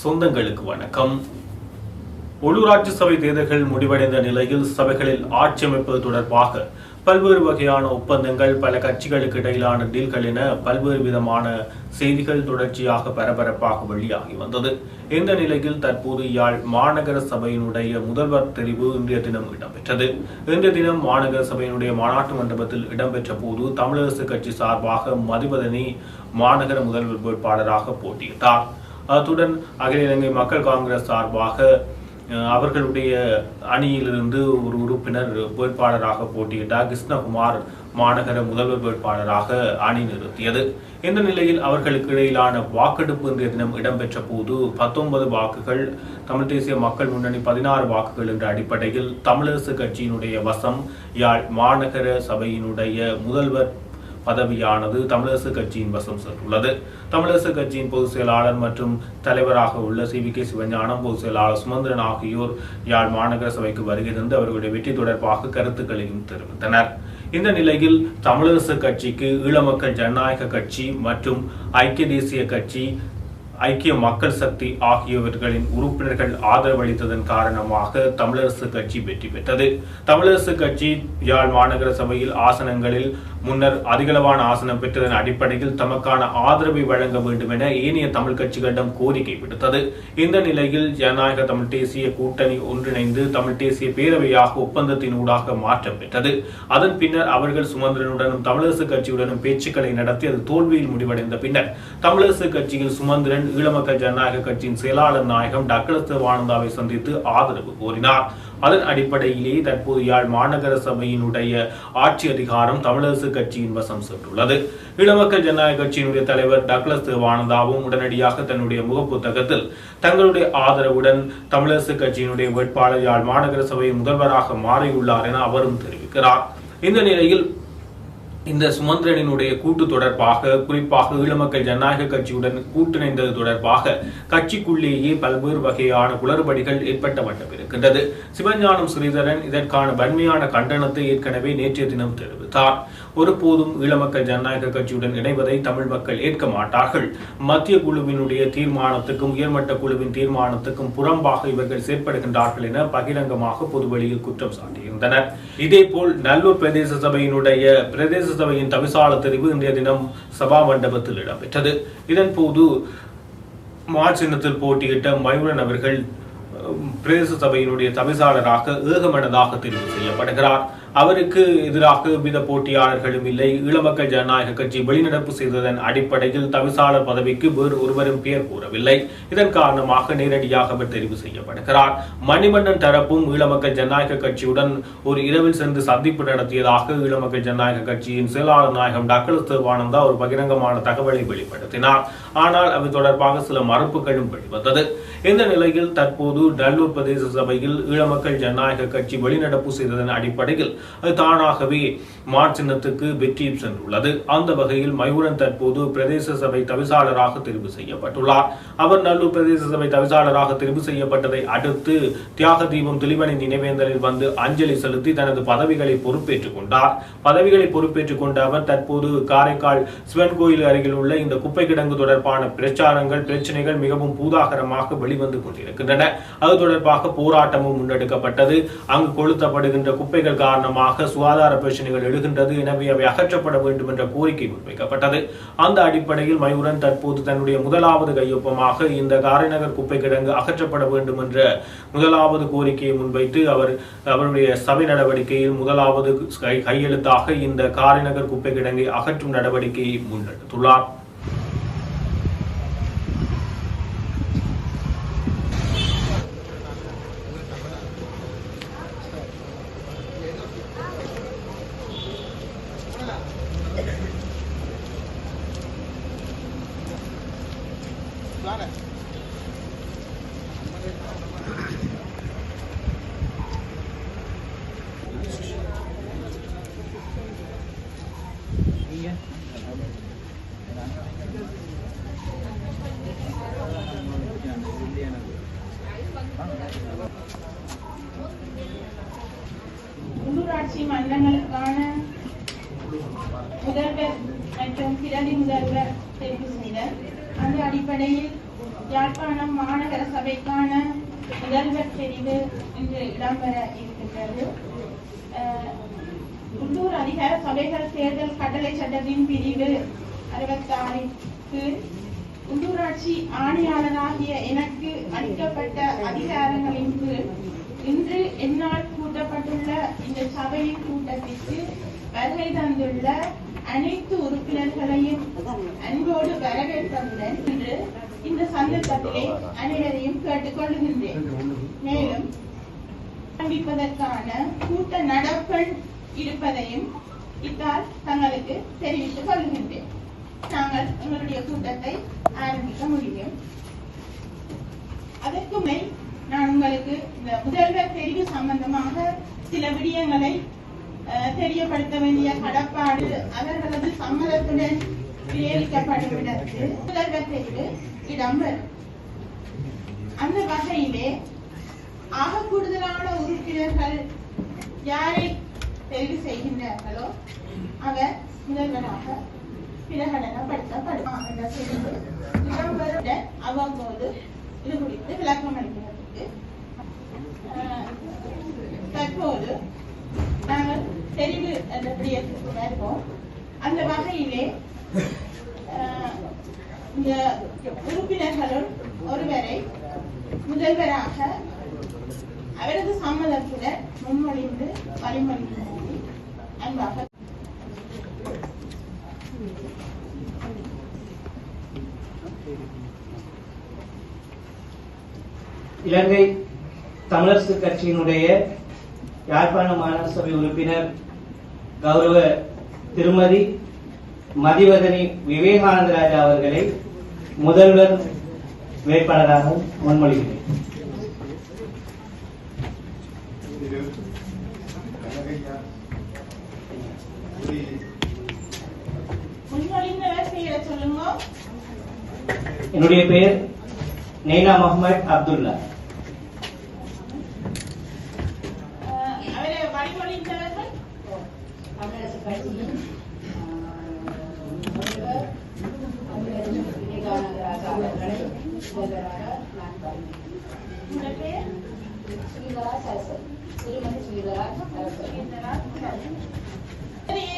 சொந்தங்களுக்கு வணக்கம். உள்ளூராட்சி சபை தேர்தல்கள் முடிவடைந்த நிலையில் சபைகளில் ஆட்சி அமைப்பது தொடர்பாக பல்வேறு வகையான ஒப்பந்தங்கள், பல கட்சிகளுக்கு இடையிலான டீல்கள் என பல்வேறு விதமான செய்திகள் தொடர்ச்சியாக பரபரப்பாக வெளியாகி வந்தது. இந்த நிலையில் தற்போது யாழ் மாநகர சபையினுடைய முதல்வர் தெரிவு இன்றைய தினம் இடம்பெற்றது. இன்றைய தினம் மாநகர சபையினுடைய மாநாட்டு மண்டபத்தில் இடம்பெற்ற போது தமிழரசு கட்சி சார்பாக மதிவதனி மாநகர முதல்வர் வேட்பாளராக போட்டியிட்டார். அத்துடன் அகில இலங்கை மக்கள் காங்கிரஸ் சார்பாக அவர்களுடைய அணியிலிருந்து ஒரு உறுப்பினர் வேட்பாளராக போட்டியிட்டார். கிருஷ்ணகுமார் மாநகர முதல்வர் வேட்பாளராக அணி நிறுத்தியது. இந்த நிலையில் அவர்களுக்கு இடையிலான வாக்கெடுப்பு இன்றைய தினம் இடம்பெற்ற போது 19 வாக்குகள், தமிழ் தேசிய மக்கள் முன்னணி 16 வாக்குகள் என்ற அடிப்படையில் தமிழரசு கட்சியினுடைய வசம் யாழ் மாநகர சபையினுடைய முதல்வர் பதவியானது தமிழரசு கட்சியின் வசம் சென்றுள்ளது. தமிழரசு கட்சியின் பொதுச் செயலாளர் மற்றும் தலைவராக உள்ள CVK சிவஞானம், பொதுச் செயலாளர் சுமந்திரன் ஆகியோர் யாழ் மாநகர சபைக்கு வருகை தந்து அவர்களுடைய வெற்றி தொடர்பாக கருத்துக்களையும் தெரிவித்தனர். இந்த நிலையில் தமிழரசு கட்சிக்கு ஈழமக்கள் ஜனநாயக கட்சி மற்றும் ஐக்கிய தேசிய கட்சி, ஐக்கிய மக்கள் சக்தி ஆகியவர்களின் உறுப்பினர்கள் ஆதரவளித்ததன் காரணமாக தமிழரசு கட்சி வெற்றி பெற்றது. தமிழரசு கட்சி யாழ் மாநகர சபையில் ஆசனங்களில் முன்னர் அதிகளவான ஆசனம் பெற்றதன் அடிப்படையில் தமக்கான ஆதரவை வழங்க வேண்டும் என ஏனைய தமிழ் கட்சிகளிடம் கோரிக்கை விடுத்தது. இந்த நிலையில் ஜனநாயக தமிழ் தேசிய கூட்டணி ஒன்றிணைந்து தமிழ் தேசிய பேரவையாக ஒப்பந்தத்தின் ஊடாக மாற்றம் பெற்றது. அதன் பின்னர் அவர்கள் சுமந்திரனுடனும் தமிழரசு கட்சியுடனும் பேச்சுக்களை நடத்தி அது தோல்வியில் முடிவடைந்த பின்னர் தமிழரசு கட்சியில் சுமந்திரன் ஈழமக்கள் ஜனநாயக கட்சியின் செயலாளர் நாயகம் டக்ளஸ் தேவானந்தாவை சந்தித்து ஆதரவு கோரினார். அதன் அடிப்படையிலேயே தற்போது யாழ் மாநகர சபையினுடைய ஆட்சி அதிகாரம் தமிழரசு கட்சியின் வசம் சென்றுள்ளது. ஈழமக்கள் ஜனநாயக கட்சியினுடைய தலைவர் டக்ளஸ் தேவானந்தாவும் உடனடியாக தன்னுடைய முகப்புத்தகத்தில் தங்களுடைய ஆதரவுடன் தமிழரசு கட்சியினுடைய வேட்பாளர் யாழ் மாநகர சபையின் முதல்வராக மாறியுள்ளார் என அவரும் தெரிவிக்கிறார். இந்த நிலையில் இந்த சுமந்திரனினுடைய கூட்டு தொடர்பாக, குறிப்பாக ஈழமக்கள் ஜனநாயக கட்சியுடன் கூட்டிணைந்தது தொடர்பாக கட்சிக்குள்ளேயே பல்வேறு வகையான குளறுபடிகள் ஏற்பட்ட வண்ணம் இருக்கின்றது. சிவஞானம் ஸ்ரீதரன் இதற்கான வன்மையான கண்டனத்தை ஏற்கனவே நேற்றைய தினம் தெரிவித்தார். ஒருபோதும் ஈழமக்கள் ஜனநாயக கட்சியுடன் இணைவதை தமிழ் மக்கள் ஏற்க மாட்டார்கள். மத்திய குழுவினுடைய தீர்மானத்துக்கும் உயர்மட்ட குழுவின் தீர்மானத்துக்கும் புறம்பாக இவர்கள் செயற்படுகின்றார்கள் என பகிரங்கமாக பொதுவெளியில் குற்றம் சாட்டியிருந்தனர். இதேபோல் நல்லூர் பிரதேச சபையினுடைய பிரதேச சபையின் தவிசாளர் தெரிவு இன்றைய தினம் சபா மண்டபத்தில் இடம்பெற்றது. இதன் போது மார்சின்னத்தில் போட்டியிட்ட மயூரன் அவர்கள் பிரதேச சபையினுடைய தவிசாளராக ஏகமனதாக தெரிவு செய்யப்படுகிறார். அவருக்கு எதிராக எவ்வித போட்டியாளர்களும் இல்லை. ஈழமக்கள் ஜனநாயக கட்சி வெளிநடப்பு செய்ததன் அடிப்படையில் தவிசாளர் பதவிக்கு வேறு ஒருவரும் பெயர் கூறவில்லை. இதன் காரணமாக நேரடியாக அவர் தெரிவு செய்யப்படுகிறார். மணிவண்ணன் தரப்பும் ஈழமக்கள் ஜனநாயக கட்சியுடன் ஒரு இரவில் சென்று சந்திப்பு நடத்தியதாக ஈழமக்கள் ஜனநாயக கட்சியின் செயலாளர் நாயகம் டக்ளஸ் தேவானந்தா ஒரு பகிரங்கமான தகவலை வெளிப்படுத்தினார். ஆனால் அவை தொடர்பாக சில மறுப்புகளும் வெளிவந்தது. இந்த நிலையில் தற்போது நல்லூர் பிரதேச சபையில் ஈழமக்கள் ஜனநாயக கட்சி வெளிநடப்பு செய்ததன் அடிப்படையில் அது தானாகவே மார்சின்னத்துக்கு வெற்றியும் சென்றுள்ளது. அந்த வகையில் மயூரன் தற்போது பிரதேச சபை தவிசாளராக தெரிவு செய்யப்பட்டுள்ளார். அவர் நல்லூர் பிரதேச சபை தவிசாளராக தெரிவு செய்யப்பட்டதை அடுத்து தியாக தீபம் திலிவனை நினைவேந்தலில் வந்து அஞ்சலி செலுத்தி தனது பதவிகளை பொறுப்பேற்றுக் கொண்டார். பதவிகளை பொறுப்பேற்றுக் கொண்ட அவர் தற்போது காரைக்கால் சிவன் கோயில் அருகில் உள்ள இந்த குப்பை கிடங்கு தொடர்பான பிரச்சாரங்கள், பிரச்சனைகள் மிகவும் பூதாகரமாக வெளிவந்து கொண்டிருக்கின்றன. அது தொடர்பாக போராட்டமும் முன்னெடுக்கப்பட்டது. அங்கு கொளுத்தப்படுகின்ற குப்பைகள் காரணமாக சுகாதார பிரச்சனைகள் எழுகின்றது. எனவே அவை அகற்றப்பட வேண்டும் என்ற கோரிக்கை முன்வைக்கப்பட்டது. அந்த அடிப்படையில் மயூரன் தற்போது தன்னுடைய முதலாவது கையொப்பமாக இந்த காரைநகர் குப்பை கிடங்கு அகற்றப்பட வேண்டும் என்ற முதலாவது கோரிக்கையை முன்வைத்து அவருடைய சபை நடவடிக்கையில் முதலாவது கையெழுத்தாக இந்த காரைநகர் குப்பை கிடங்கை அகற்றும் நடவடிக்கையை முன்னெடுத்துள்ளார். உள்ளூராட்சி மன்றங்களுக்கான முதல்வர் மற்றும் பிரதி முதல்வர் தெரிவு செய்தார். அந்த அடிப்படையில் யாழ்ப்பாணம் மாநகர சபைக்கான முதல்வர் தெரிவு இன்று இடம்பெற இருக்கின்றது. உள்ளூர் அதிகார சபைகள் தேர்தல் கட்டளை சட்டத்தின் பிரிவு 66 உள்ளூராட்சி ஆணையாளராகிய எனக்கு அளிக்கப்பட்ட அதிகாரங்களின் கீழ் இன்று என்னால் கூட்டப்பட்டுள்ள இந்த சபையின் கூட்டத்திற்கு வருகை தந்துள்ள அனைத்து உறுப்பினர்களையும் அன்போடு வரவேற்பதுடன் இன்று இந்த சந்தர்ப்பத்திலே அனைவரையும் கேட்டுக்கொள்கின்றேன். மேலும் ஆரம்பிப்பதற்கான கூட்ட நடப்பெண் இருப்பதையும் இத்தால் தங்களுக்கு தெரிவித்துக் கொள்கின்றேன். நாங்கள் எங்களுடைய கூட்டத்தை ஆரம்பிக்க முடியும். அதற்கு மேல் நான் உங்களுக்கு இந்த முதல்வர் தெரிவு சம்பந்தமாக சில விடயங்களை தெரியப்படுத்த வேண்டிய கடப்பாடு அவர்களது சம்மதத்துடன் விநியோகிக்கப்படும் இடத்து முதல்வர் தெரிவு இடம்பெறும். அந்த வகையிலே ஆக கூடுதலான உறுப்பினர்கள் யாரை தெரிவு செய்கின்றார்களோ அவர் முதல்வராக பிரகடனப்படுத்தப்படும் என்ற தெரிவு இடம்பெறும். அவ்வப்போது இது குறித்து விளக்கம் அளிக்கிறதுக்கு தற்போது நாங்கள் தெரிவு என்ற விடயத்திற்கு வருவோம். அந்த வகையிலே இந்த உறுப்பினர்களுள் ஒருவரை முதல்வராக அவரது சம்மதத்துடன் முன்மொழிந்து வழிமொழிந்து அன்பாக இலங்கை தமிழரசு கட்சியினுடைய யாழ்ப்பாண மாநகர சபை உறுப்பினர் கௌரவ திருமதி மதிவதனி விவேகானந்தராஜா அவர்களை முதல்வர் வேட்பாளராக முன்மொழிகிறேன். என்னுடைய பெயர் நெய்னா முகமது அப்துல்லா.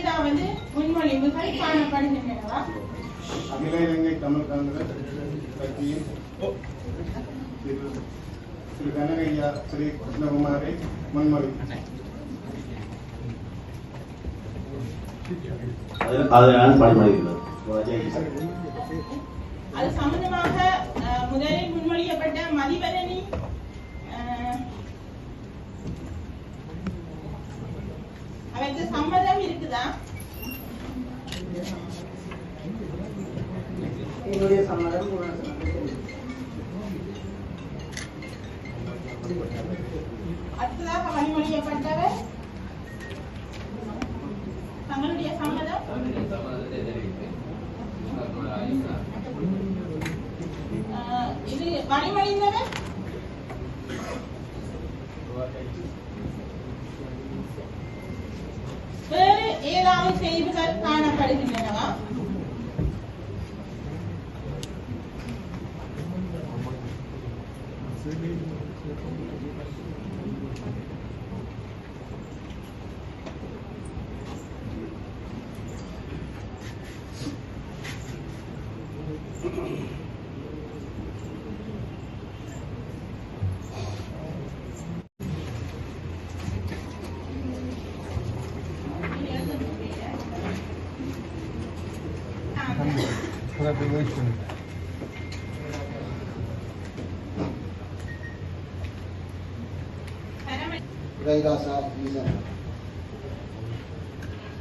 ஏதாவது முன்மொழிவுகள் காணப்படுகின்றனவா? அகில இலங்கை தமிழ் காங்கிரஸ் கட்சியின் திரு கனகையா ஸ்ரீ கிருஷ்ணகுமாரை முன்மொழி. அது சம்பந்தமாக முதலில் முன்மொழியப்பட்ட மதிவதனி அவருக்கு சம்மதம் இருக்குதா? என்னுடைய சம்மதம். அடுத்ததாக வழிமொழியப்பட்டவர் தங்களுடைய சம்மதம். இது வழிமொழிந்தவர் வேறு ஏதாவது செய்திகள் காணப்படுகின்றனவா?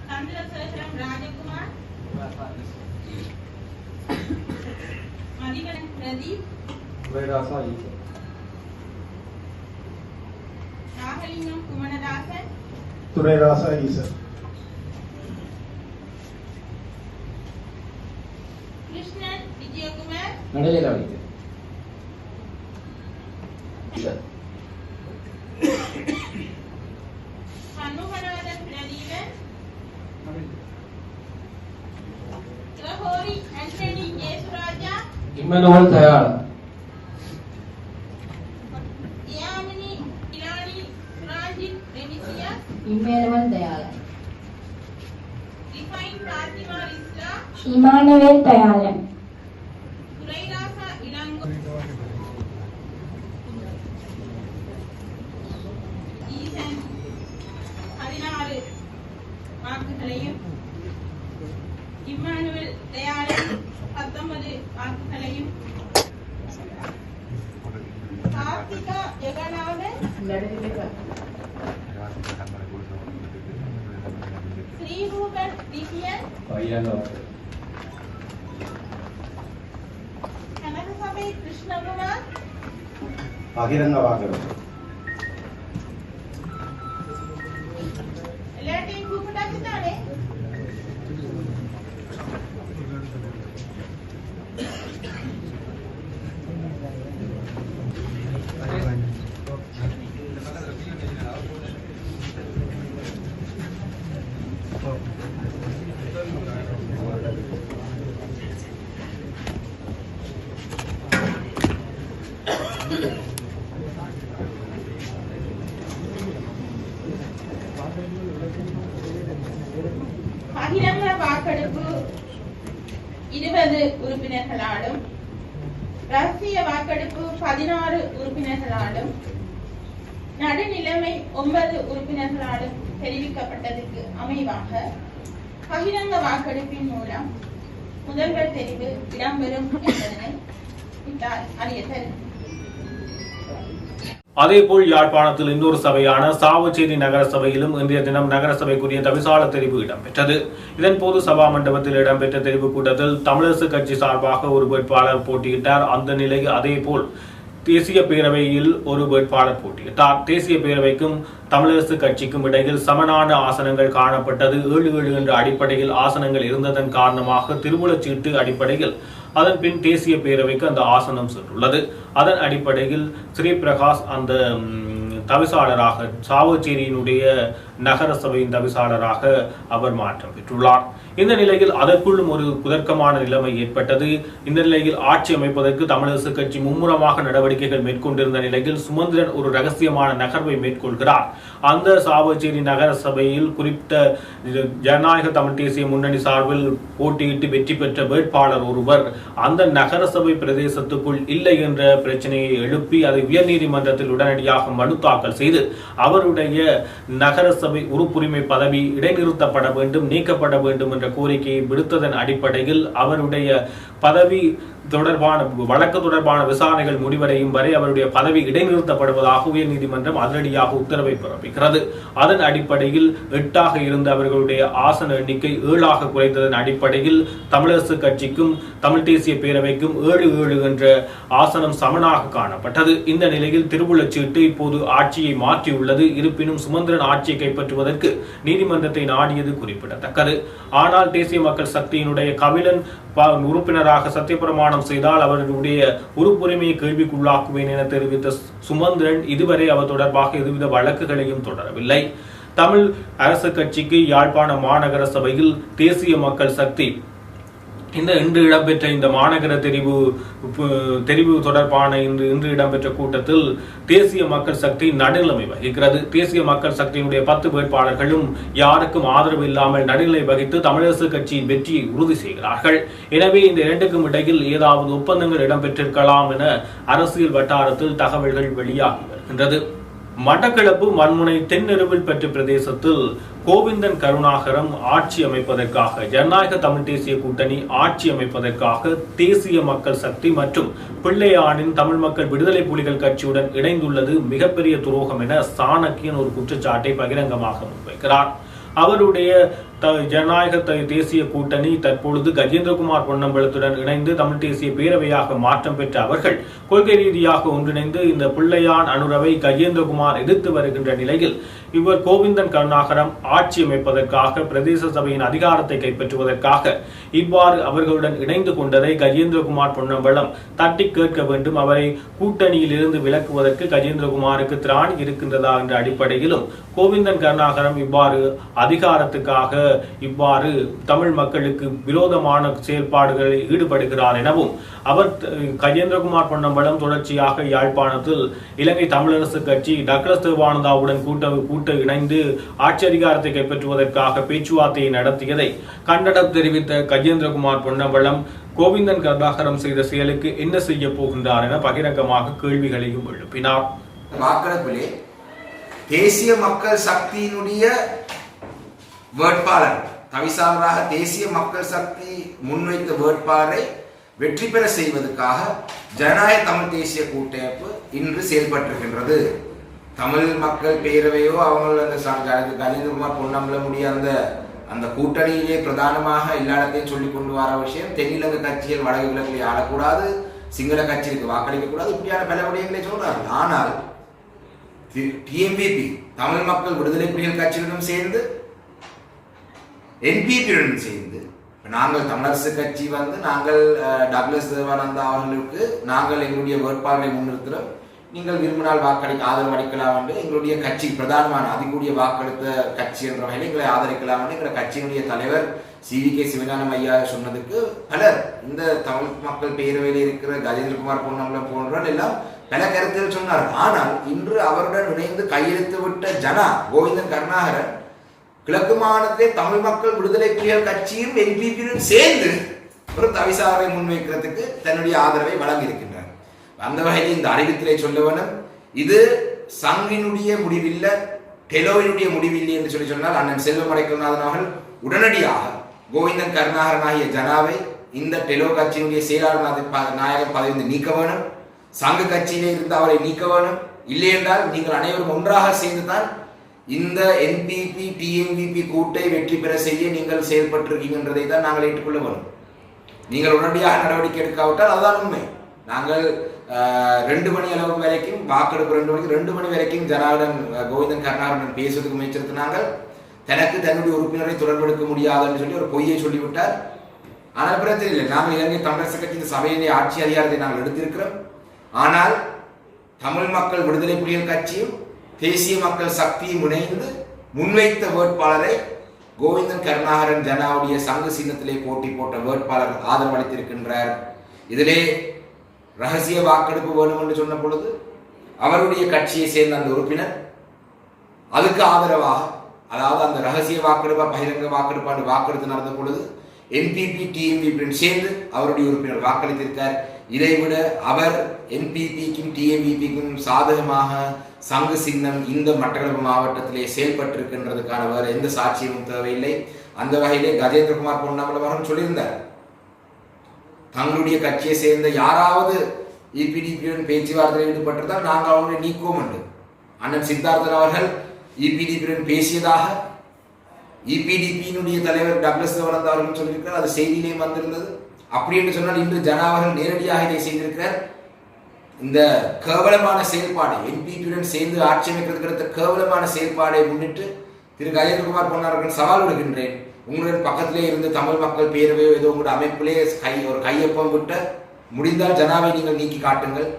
சந்திரசேகரம் ராஜகுமார், Mathivadhan Pradeep, Nagalingam Kumanathasan, Thurairasa Eesar, Krishnan Vijayakumar, Shanmuganathan Pratheepan, Gregory Antony Jeyasuraja, Emmanuel Dayala, Emmanuel Dayalan. Define Fatima Rizla. Emmanuel Dayalan. Thurairasa Ilango. Eesan 16 வாக்குகளையும் இம்மானுவேல் தயாளன் 19 வாக்குகளையும் கார்த்திகா ஜெகநாதன் ஸ்ரீரூபன் திவ்யன் கனகசபை கிருஷ்ணகுமார் பகிரங்கமாக எல்லாத்தையும் கூப்பிட்டாச்சு தானே? பகிரங்க வாக்கெடுப்பு 20 உறுப்பினர்களாலும் ரகசிய வாக்கெடுப்பு 16 உறுப்பினர்களாலும் நடுநிலைமை 9 உறுப்பினர்களாலும் தெரிவிக்கப்பட்டதற்கு அமைவாக பகிரங்க வாக்கெடுப்பின் மூலம் முதல்வர் தெரிவு இடம்பெறும் என்பதனை அறியத்தல். அதேபோல் யாழ்ப்பாணத்தில் இன்னொரு சபையான சாவச்சேரி நகர சபையிலும் இன்றைய தினம் நகர சபைக்குரிய தவிசாளர் தெரிவு இடம்பெற்றது. இதன்போது சபா மண்டபத்தில் இடம்பெற்ற தெரிவு கூட்டத்தில் தமிழரசு கட்சி சார்பாக ஒரு வேட்பாளர் போட்டியிட்டார். அந்த நிலையில் அதேபோல் தேசிய பேரவையில் ஒரு வேட்பாளர் போட்டியிட்டார். தேசிய பேரவைக்கும் தமிழரசு கட்சிக்கும் இடையில் சமனான ஆசனங்கள் காணப்பட்டது. 7-7 என்ற அடிப்படையில் ஆசனங்கள் இருந்ததன் காரணமாக திருவுளச்சீட்டு அடிப்படையில் அதன் பின் தேசிய பேரவைக்கு அந்த ஆசனம் சென்றுள்ளது. அதன் அடிப்படையில் ஸ்ரீ பிரகாஷ் அந்த தவிசாளராக சாவச்சேரியினுடைய நகர சபையின் தவிசாளராக அவர் மாற்றம் பெற்றுள்ளார். இந்த நிலையில் அதற்குள்ளும் ஒரு குதர்க்கமான நிலைமை ஏற்பட்டது. இந்த நிலையில் ஆட்சி அமைப்பதற்கு தமிழரசு கட்சி மும்முரமாக நடவடிக்கைகள் மேற்கொண்டிருந்த நிலையில் சுமந்திரன் ஒரு ரகசியமான நகர்வை மேற்கொள்கிறார். அந்த சாவச்சேரி நகர சபையில் குறித்த ஜனநாயக தமிழ் தேசிய முன்னணி சார்பில் போட்டியிட்டு வெற்றி பெற்ற வேட்பாளர் ஒருவர் அந்த நகர சபை பிரதேசத்துக்குள் இல்லை என்ற பிரச்சனையை எழுப்பி அதை உயர்நீதிமன்றத்தில் உடனடியாக மனு தாக்கல் செய்து அவருடைய நகர சபை உறுப்புரிமை பதவி இடைநிறுத்தப்பட வேண்டும், நீக்கப்பட வேண்டும் என்ற கோரிக்கையை விடுத்ததன் அடிப்படையில் அவருடைய பதவி தொடர்பான வழக்கு தொடர்பான விசாரணைகள் முடிவடையும் வரை அவருடைய பதவி இடைநிறுத்தப்படுவதாக உயர்நீதிமன்றம் அதிரடியாக உத்தரவை பிறப்பிக்கிறது. அதன் அடிப்படையில் 8ஆக இருந்த அவர்களுடைய ஆசன எண்ணிக்கை 7ஆக குறைத்ததன் அடிப்படையில் தமிழரசு கட்சிக்கும் தமிழ் தேசிய பேரவைக்கும் 7-7 என்ற ஆசனம் சமனாக காணப்பட்டது. இந்த நிலையில் திருவுளச்சீட்டு இப்போது ஆட்சியை மாற்றியுள்ளது. இருப்பினும் சுமந்திரன் ஆட்சியை கைப்பற்றுவதற்கு நீதிமன்றத்தை நாடியது குறிப்பிடத்தக்கது. ஆனால் தேசிய மக்கள் சக்தியினுடைய கபிலன் உறுப்பினராக சத்தியப்பிரமாணம் செய்தால் அவர்களுடைய உறுப்புரிமையை கேள்விக்குள்ளாக்குவேன் என தெரிவித்த சுமந்திரன் இதுவரை அவர் தொடர்பாக எதுவித வழக்குகளையும் தொடரவில்லை. தமிழ் அரசு கட்சிக்கு யாழ்ப்பாண மாநகர சபையில் தேசிய மக்கள் சக்தி இன்று இடம்பெற்ற இந்த மாநகர தெரிவு தொடர்பான இன்று இடம்பெற்ற கூட்டத்தில் தேசிய மக்கள் சக்தி நடுநிலைமை வகிக்கிறது. தேசிய மக்கள் சக்தியினுடைய 10 வேட்பாளர்களும் யாருக்கும் ஆதரவு இல்லாமல் நடுநிலை வகித்து தமிழரசு கட்சியின் வெற்றியை உறுதி செய்கிறார்கள். எனவே இந்த இரண்டுக்கும் இடையில் ஏதாவது ஒப்பந்தங்கள் இடம்பெற்றிருக்கலாம் என அரசியல் வட்டாரத்தில் தகவல்கள் வெளியாகி வருகின்றது. மட்டக்களப்பு மண்முனை தென்னெருவில் பெற்ற பிரதேசத்தில் கோவிந்தன் கருணாகரம் ஆட்சி அமைப்பதற்காக ஜனநாயக தமிழ் தேசிய கூட்டணி ஆட்சி அமைப்பதற்காக தேசிய மக்கள் சக்தி மற்றும் பிள்ளையானின் தமிழ் மக்கள் விடுதலை புலிகள் கட்சியுடன் இணைந்துள்ளது மிகப்பெரிய துரோகம் என சாணக்கியன் ஒரு குற்றச்சாட்டை பகிரங்கமாக முன்வைக்கிறார். அவருடைய ஜனநாயக தேசிய கூட்டணி தற்பொழுது கஜேந்திரகுமார் பொன்னம்பலத்துடன் இணைந்து தமிழ் தேசிய பேரவையாக மாற்றம் பெற்ற அவர்கள் கொள்கை ரீதியாக ஒன்றிணைந்து இந்த பிள்ளையான் அனுரவை கஜேந்திரகுமார் எதிர்த்து வருகின்ற நிலையில் இவர் கோவிந்தன் கருணாகரம் ஆட்சி அமைப்பதற்காக பிரதேச சபையின் அதிகாரத்தை கைப்பற்றுவதற்காக இவ்வாறு அவர்களுடன் இணைந்து கொண்டதை கஜேந்திரகுமார் பொன்னம்பலம் தட்டி கேட்க வேண்டும். அவரை கூட்டணியில் இருந்து விலக்குவதற்கு கஜேந்திரகுமாருக்கு திராணி இருக்கின்றதா என்ற அடிப்படையிலும் கோவிந்தன் கருணாகரம் இவ்வாறு அதிகாரத்துக்காக இவ்வாறு தமிழ் மக்களுக்கு விரோதமான செயல்பாடுகளில் ஈடுபடுகிறார் எனவும் அவர் கஜேந்திரகுமார் பொன்னம்பலம் தொடர்ச்சியாக யாழ்ப்பாணத்தில் இலங்கை தமிழரசு கட்சி டக்ளஸ் தேவானந்தாவுடன் கூட்டு இணைந்து ஆட்சி அதிகாரத்தை கைப்பற்றுவதற்காக பேச்சுவார்த்தையை நடத்தியதை கண்டனம் தெரிவித்த கஜேந்திரகுமார் பொன்னம்பலம் கோவிந்தன் கருணாகரம் செய்த செயலுக்கு என்ன செய்ய போகின்றார் என பகிரங்கமாக கேள்விகளையும் எழுப்பினார். வாக்கெடுப்பிலே தேசிய மக்கள் சக்தியினுடைய வேட்பாளர் தவிசாளராக தேசிய மக்கள் சக்தி முன்வைத்த வேட்பாளரை வெற்றி பெற செய்வதற்காக ஜனநாயக தமிழ் தேசிய கூட்டமைப்பு இன்று செயல்பட்டிருக்கின்றது. தமிழ் மக்கள் பேரவையோ அவங்க அந்த கஜேந்திரகுமார் பொன்னம்பலமுடைய அந்த கூட்டணியிலே பிரதானமாக எல்லாத்தையும் சொல்லிக் கொண்டு வர விஷயம் தென்னிலங்கை கட்சிகள் வடக்கு கிழக்கிலே ஆளக்கூடாது, சிங்கள கட்சிகளுக்கு வாக்களிக்க கூடாது, இப்படியான பல விடயங்களை சொல்றார்கள். ஆனால் டிஎம்பிபி தமிழ் மக்கள் விடுதலை புலிகள் கட்சியுடன் சேர்ந்து என்பிபியுடன் சேர்ந்து நாங்கள் தமிழரசு கட்சி நாங்கள் டக்ளஸ் தேவானந்தா அவர்களுக்கு நாங்கள் எங்களுடைய வேட்பாளரை முன்னிறுத்துகிறோம், நீங்கள் விரும்பினால் ஆதரவு அளிக்கலாம் என்று எங்களுடைய கட்சி பிரதானமான அதிகூடிய வாக்களித்த கட்சி என்ற வகையில் எங்களை ஆதரிக்கலாம் என்று எங்கள் கட்சியினுடைய தலைவர் CVK சிவஞானம் ஐயா சொன்னதுக்கு பலர் இந்த தமிழ் மக்கள் பேரவையில் இருக்கிற கஜேந்திரகுமார் பொன்னம்பலம் போன்றவர்கள் எல்லாம் பல கருத்துகள் சொன்னார்கள். ஆனால் இன்று அவருடன் இணைந்து கையெழுத்து விட்ட ஜனா கோவிந்தன் கருணாகரன் கிழக்கு மாநிலத்திலே தமிழ் மக்கள் விடுதலை புலிகள் கட்சியும் NPP-யுடன் சேர்ந்து ஒரு தவிசாரை முன்வைக்கிறதுக்கு தன்னுடைய ஆதரவை வழங்கியிருக்கின்றார். அந்த வகையில் இந்த அறிவித்திலே சொல்ல வேணும், இது சங்கினுடைய முடிவில்ல, டெலோவினுடைய முடிவில்லை என்று சொன்னால் அண்ணன் செல்வம் அடைக்கல்நாதன் அவர்கள் உடனடியாக கோவிந்தன் கருணாகரன் ஆகிய ஜனாவை இந்த டெலோ கட்சியினுடைய செயலாளர் நாயகர் பதவி நீக்க வேணும், சங்க கட்சியிலே இருந்து அவரை நீக்க வேணும். இல்லை என்றால் நீங்கள் அனைவரும் ஒன்றாக சேர்ந்துதான் இந்த NPP TMVP கூட்டை வெற்றி பெற செய்ய நீங்கள் செயல்பட்டிருக்கீங்கன்றதை தான் நாங்கள் ஏற்றுக்கொள்ள வேணும். நீங்கள் உடனடியாக நடவடிக்கை எடுக்காவிட்டால் அதுதான் உண்மை. நாங்கள் 2 மணி அளவு வரைக்கும் வாக்கெடுப்பு 2 மணி வரைக்கும் ஜனாவுடன் கோவிந்தன் கருணாகரன் பேசுவதற்கு முயற்சித்து நாங்கள் தனக்கு தன்னுடைய உறுப்பினரை தொடர்பெடுக்க முடியாதுன்னு சொல்லி ஒரு பொய்யை சொல்லிவிட்டார். ஆனால் பிரச்சனை இல்லை, நாங்கள் இலங்கை தமிழரசு கட்சி இந்த சபையிலே ஆட்சி அதிகாரத்தை நாங்கள் எடுத்திருக்கிறோம். ஆனால் தமிழ் மக்கள் விடுதலை புலிகள் கட்சியும் தேசிய மக்கள் சக்தியும் இணைந்து முன்வைத்த வேட்பாளரை கோவிந்தன் கருணாகரன் ஜனாவுடைய சங்க சின்னத்திலே போட்டி போட்ட வேட்பாளர் ஆதரவளித்திருக்கின்றார். இதிலே ரகசிய வாக்கெடுப்பு வேணும் என்று சொன்ன பொழுது அவருடைய கட்சியை சேர்ந்த அந்த உறுப்பினர் அதுக்கு ஆதரவாக, அதாவது அந்த ரகசிய வாக்கெடுப்பா பகிரங்க வாக்கெடுப்பாண்டு வாக்கெடுத்து நடந்த பொழுது NPP TMVP சேர்ந்து அவருடைய உறுப்பினர் வாக்களித்திருக்கார். இதைவிட அவர் NPP-க்கும் TMVP-க்கும் சாதகமாக சங்கு சின்னம் இந்த மட்டக்களப்பு மாவட்டத்திலே செயல்பட்டிருக்கின்றதுக்கான வேறு எந்த சாட்சியமும் தேவையில்லை. அந்த வகையிலே கஜேந்திரகுமார் பொன்னம்பலம் அவர்கள் சொல்லியிருந்தார், தங்களுடைய கட்சியை சேர்ந்த யாராவது EPDP-யுடன் பேச்சுவார்த்தையில் ஈடுபட்டிருந்தால் நாங்கள் அவங்களை நீக்குவோம் என்று அண்ணன் சித்தார்த்தன் அவர்கள் EPDP-யுடன் பேசியதாக EPDP-யினுடைய தலைவர் டக்ளஸ் தேவானந்தா அவர்கள் சொல்லியிருக்கிறார். அது செய்தியிலேயும் வந்திருந்தது. அப்படி என்று சொன்னால் இன்று ஜனா அவர்கள் நேரடியாக இதை செய்திருக்கிறார். இந்த கேவலமான செயல்பாடு NPP-யுடன் சேர்ந்து ஆட்சி அமைக்கிறதுக்கு அடுத்த கேவலமான செயல்பாடை முன்னிட்டு திரு கஜேந்திரகுமார் பொன்னம்பலம் சவால் விடுகின்றேன், உங்களுடன் பக்கத்திலே இருந்து தமிழ் மக்கள் பேரவையோ ஏதோ உங்களுடைய அமைப்பிலே ஒரு கையொப்பம் விட்ட முடிந்தால் ஜனாவை நீங்கள் நீக்கி காட்டுங்கள்,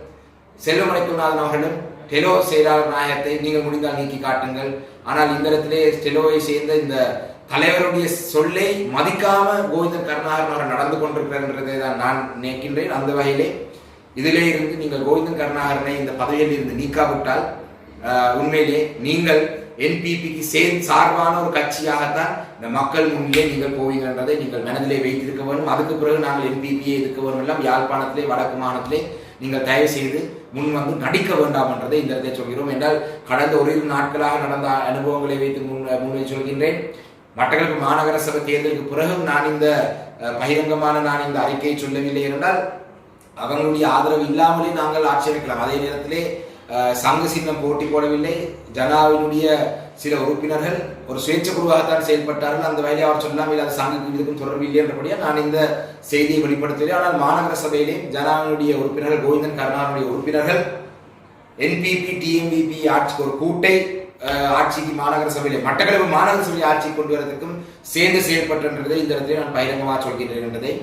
செல்வம் அடைக்கல்நாதன் அவர்களும் டெலோ செயலாளர் நாயகத்தை நீங்கள் முடிந்தால் நீக்கி காட்டுங்கள். ஆனால் இந்த இடத்திலே டெலோவை சேர்ந்த இந்த தலைவருடைய சொல்லை மதிக்காம கோவிந்தன் கருணாகரன் அவர்கள் நடந்து கொண்டிருக்கிறார்ன்றதை தான் நான் நினைக்கின்றேன். அந்த வகையிலே இதிலே இருந்து நீங்கள் கோவிந்தன் கருணாகரனை இந்த பதவியில் இருந்து நீக்காவிட்டால் உண்மையிலே நீங்கள் NPP-க்கு சார்பான ஒரு கட்சியாகத்தான் இந்த மக்கள் முன்னே நீங்கள் போவீங்கன்றதை நீங்கள் மனதிலே வைத்திருக்க வேண்டும். அதுக்கு பிறகு நாங்கள் NPP-யை எதிர்க்க வேண்டும், எல்லாம் யாழ்ப்பாணத்திலே வடக்கு மாநிலத்திலே நீங்கள் தயவு செய்து முன் வந்து நடிக்க வேண்டாம் என்றதை இந்த இடத்தை சொல்கிறோம். என்றால் கடந்த ஒரு நாட்களாக நடந்த அனுபவங்களை வைத்து முன்வை சொல்கின்றேன். மட்டக்களப்பு மாநகர சபை தேர்தலுக்கு பிறகு நான் இந்த பகிரங்கமான இந்த அறிக்கையை சொல்லவில்லை என்றால் அவங்களுடைய ஆதரவு இல்லாமலே நாங்கள் ஆட்சி அமைக்கலாம். அதே நேரத்திலே சங்க சின்னம் போட்டி போடவில்லை. ஜனாவினுடைய சில உறுப்பினர்கள் ஒரு சுயேட்சை குழுவாகத்தான் செயல்பட்டார்கள். அந்த வகையில் அவர் சொல்லாமல் அது சங்கத்துக்கும் இதுக்கும் தொடர்பில்லை என்றபடியா நான் இந்த செய்தியை வெளிப்படுத்தவில்லை. ஆனால் மாநகர சபையிலே ஜனாவினுடைய உறுப்பினர்கள் கோவிந்தன் கருணாகரனுடைய உறுப்பினர்கள் NPP TMVP ஆட்சி ஒரு கூட்டை ஆட்சிக்கு மாநகர சபையிலே மட்டக்களப்பு மாநகர சபையை ஆட்சி கொண்டு வரதுக்கும் சேர்ந்து செயல்பட்டதை இந்த இடத்திலே நான் பகிரங்கமாக சொல்கின்றேன் என்றதை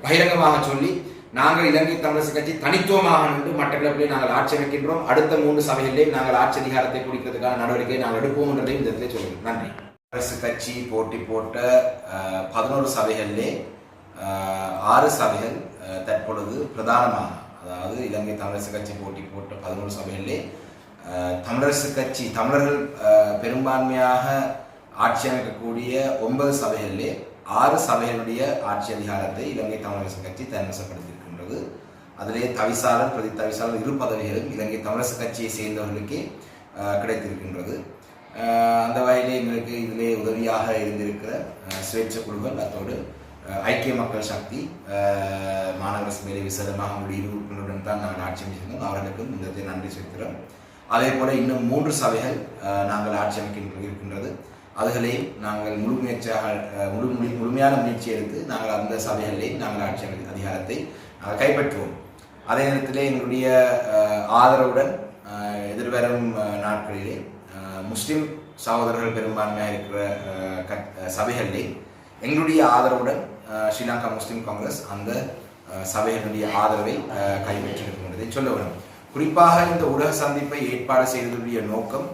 பகிரங்கமாக சொல்லி நாங்கள் இலங்கை தமிழரசு கட்சி தனித்துவமாக நின்று மட்டக்களப்பிலே நாங்கள் ஆட்சி அமைக்கின்றோம். அடுத்த 3 சபைகளிலே நாங்கள் ஆட்சி அதிகாரத்தை பிடிக்கிறதுக்கான நடவடிக்கையை நாங்கள் எடுப்போம் என்றதையும் இந்த இடத்திலே சொல்கிறேன். நன்றி. அரசு கட்சி போட்டி போட்ட 11 சபைகளிலே 6 சபைகள் தற்பொழுது பிரதானமாக, அதாவது இலங்கை தமிழரசு கட்சி போட்டி போட்ட 11 சபைகளிலே தமிழரசு கட்சி தமிழர்கள் பெரும்பான்மையாக ஆட்சி அமைக்கக்கூடிய 9 சபைகளிலே 6 சபைகளுடைய ஆட்சி அதிகாரத்தை இலங்கை தமிழரசு கட்சி தன்வசப்படுத்தியிருக்கின்றது. அதிலே தவிசாளர், பிரதி தவிசாளர் 2 பதவிகளும் இலங்கை தமிழரசு கட்சியை சேர்ந்தவர்களுக்கே கிடைத்திருக்கின்றது. அந்த வகையிலே எங்களுக்கு இதிலே உதவியாக இருந்திருக்கிற சுயேட்சை குழுக்கள், அத்தோடு ஐக்கிய மக்கள் சக்தி மாநகர சபையிலே விசேடமாக முடிவு உறுப்பினருடன் தான் நாங்கள் ஆட்சி அமைச்சிருந்தோம். அவர்களுக்கும் இந்த நன்றி செலுத்துகிறோம். அதே போல இன்னும் 3 சபைகள் நாங்கள் ஆட்சி அமைக்க இருக்கின்றது. அதுகளையும் நாங்கள் முழுமையான முயற்சி எடுத்து நாங்கள் அந்த சபைகளிலேயும் நாங்கள் ஆட்சி அமைக்கும் அதிகாரத்தை கைப்பற்றுவோம். அதே நேரத்திலே எங்களுடைய ஆதரவுடன் எதிர்வரும் நாட்களிலே முஸ்லிம் சகோதரர்கள் பெரும்பான்மையாக இருக்கிற சபைகளிலே எங்களுடைய ஆதரவுடன் ஸ்ரீலங்கா முஸ்லிம் காங்கிரஸ் அந்த சபைகளுடைய ஆதரவை கைப்பற்றியிருக்கும் என்பதை சொல்ல வேண்டும். குறிப்பாக இந்த ஊடக சந்திப்பை ஏற்பாடு செய்ததுடைய நோக்கம்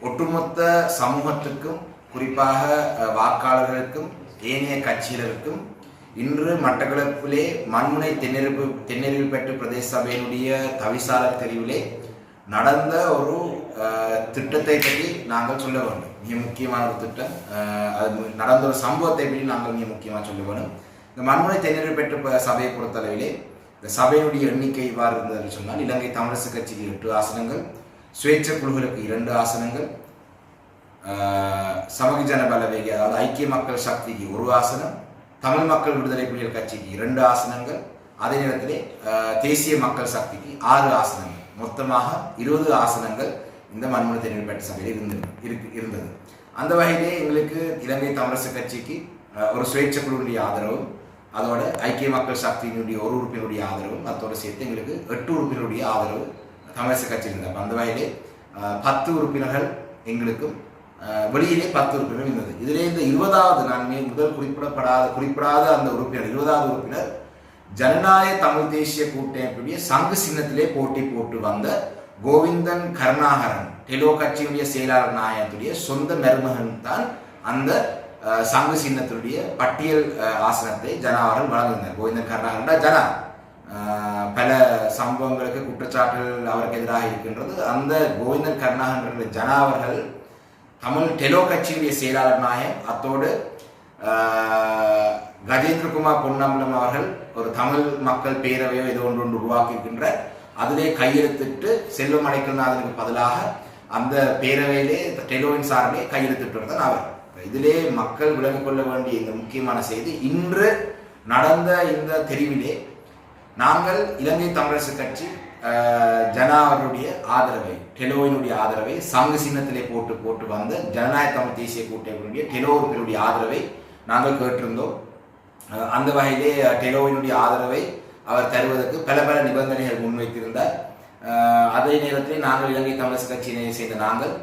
ஒட்டுமொத்த சமூகத்துக்கும், குறிப்பாக வாக்காளர்களுக்கும் ஏனைய கட்சியினருக்கும் இன்று மட்டக்களப்பிலே மண்முனை தென்னறிவு பெற்ற பிரதேச சபையினுடைய தவிசாளர் தெரிவிலே நடந்த ஒரு திட்டத்தை பற்றி நாங்கள் சொல்ல வேண்டும். மிக முக்கியமான ஒரு திட்டம், அது நடந்த ஒரு சம்பவத்தை பற்றி நாங்கள் மிக முக்கியமாக சொல்ல வேண்டும். இந்த மண்முனை தென்னறிவு பெற்ற சபையை பொறுத்தளவிலே இந்த சபையினுடைய எண்ணிக்கை இவ்வாறு இருந்தது சொன்னால், இலங்கை தமிழரசு கட்சிக்கு 8 ஆசனங்கள், சுயேட்சை குழுக்களுக்கு 2 ஆசனங்கள், சமகி ஜன பலவேகி அதாவது ஐக்கிய மக்கள் சக்திக்கு 1 ஆசனம், தமிழ் மக்கள் விடுதலை புலிகள் கட்சிக்கு 2 ஆசனங்கள், அதே நேரத்திலே தேசிய மக்கள் சக்திக்கு 6 ஆசனங்கள், மொத்தமாக 20 ஆசனங்கள் இந்த மண்முனை தென்னறிவு பெற்ற சபையில் இருந்தது. அந்த வகையிலே எங்களுக்கு இலங்கை தமிழரசு கட்சிக்கு ஒரு சுயேட்சை குழுவுடைய ஆதரவும், அதோட ஐக்கிய மக்கள் சக்தியினுடைய 1 உறுப்பினருடைய ஆதரவும், அதோடு சேர்த்து எங்களுக்கு 8 உறுப்பினருடைய ஆதரவு தமிழரசு கட்சி இருந்தது. அந்த வகையிலே 10 உறுப்பினர்கள் எங்களுக்கும் வெளியிலே 10 உறுப்பினர்கள் இருந்தது. இதிலே இந்த 20வது நான் முதல் குறிப்பிடாத அந்த உறுப்பினர் 20வது உறுப்பினர் ஜனநாயக தமிழ் தேசிய கூட்டமைப்புடைய சங்கு சின்னத்திலே போட்டி போட்டு வந்த கோவிந்தன் கருணாகரன், டெலோ கட்சியுடைய செயலாளர் நாயகத்துடைய சொந்த மருமகன் தான் அந்த சங்கு சின்னத்துடைய பட்டியல் ஆசனத்தை ஜனா அவர்கள் வழங்கினார். கோவிந்தன் கருணாகரன் ஜனா பல சம்பவங்களுக்கு குற்றச்சாட்டுகள் அவருக்கு எதிராக இருக்கின்றது. அந்த கோவிந்தன் கருணாகரன் ஜனா அவர்கள் தமிழ் டெலோ கட்சியுடைய செயலாளர் நாயகம், அத்தோடு கஜேந்திரகுமார் பொன்னம்பலம் அவர்கள் ஒரு தமிழ் மக்கள் பேரவையோ ஏதோ ஒன்று உருவாக்கி இருக்கின்ற அதிலே கையெழுத்திட்டு செல்வம் அடைக்கல்நாதனுக்கு பதிலாக அந்த பேரவையிலே டெலோவின் சார்பிலே கையெழுத்திட்டு தான் அவர். இதிலே மக்கள் விளங்கிக் கொள்ள வேண்டிய இந்த முக்கியமான செய்தி, இன்று நடந்த இந்த தெரிவிலே நாங்கள் இலங்கை தமிழரசு கட்சி ஜனா அவர்களுடைய ஆதரவை, டெலோவினுடைய ஆதரவை, சங்கு சின்னத்திலே போட்டு வந்த ஜனநாயக தமிழ் தேசிய கூட்டமைப்பினுடைய டெலோவினுடைய ஆதரவை நாங்கள் கேட்டிருந்தோம். அந்த வகையிலே டெலோவினுடைய ஆதரவை அவர் தருவதற்கு பல நிபந்தனைகள் முன்வைத்திருந்தார். அதே நேரத்தில் நாங்கள் இலங்கை தமிழரசு கட்சியினை சேர்ந்த நாங்கள்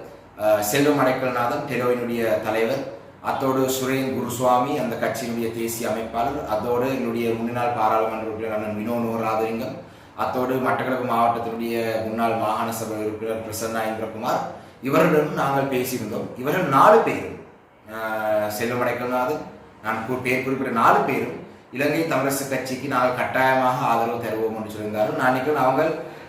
செல்வம் அடைக்கல்நாதன் டெலோவினுடைய தலைவர், அத்தோடு சுரேன் குருசுவாமி அந்த கட்சியினுடைய தேசிய அமைப்பாளர், அதோடு எங்களுடைய முன்னாள் பாராளுமன்ற உறுப்பினர் வினோ நூராதலிங்கம், அத்தோடு மட்டக்களப்பு மாவட்டத்தினுடைய முன்னாள் மாகாண சபை உறுப்பினர் பிரசன்னா இந்திரகுமார், இவர்களுடன் நாங்கள் பேசியிருந்தோம். இவர்கள் 4 பேரும் செல்வம் அடைக்கல்நாதன், நான் பேர் குறிப்பிட்ட 4 பேரும் இலங்கை தமிழரசு கட்சிக்கு நாங்கள் கட்டாயமாக ஆதரவு தருவோம் என்று சொல்லியிருந்தார்கள். நான் நினைக்கிறேன் அவங்க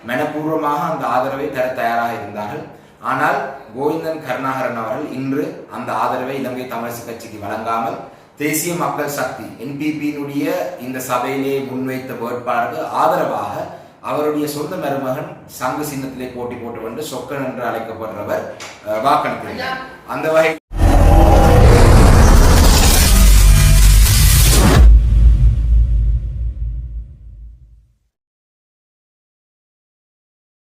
மனப்பூர்வமாக அந்த ஆதரவை தர தயாராக இருந்தார்கள். ஆனால் கோவிந்தன் கருணாகரன் அவர்கள் இன்று அந்த ஆதரவை இலங்கை தமிழரசு கட்சிக்கு வழங்காமல் தேசிய மக்கள் சக்தி என்பிபியினுடைய இந்த சபையிலே முன்வைத்த வேட்பாளருக்கு ஆதரவாக அவருடைய சொந்த மருமகன் சங்கு சின்னத்திலே போட்டி போட்டு சொக்கன் என்று அழைக்கப்படுறவர் வாக்களித்தார். அந்த வகை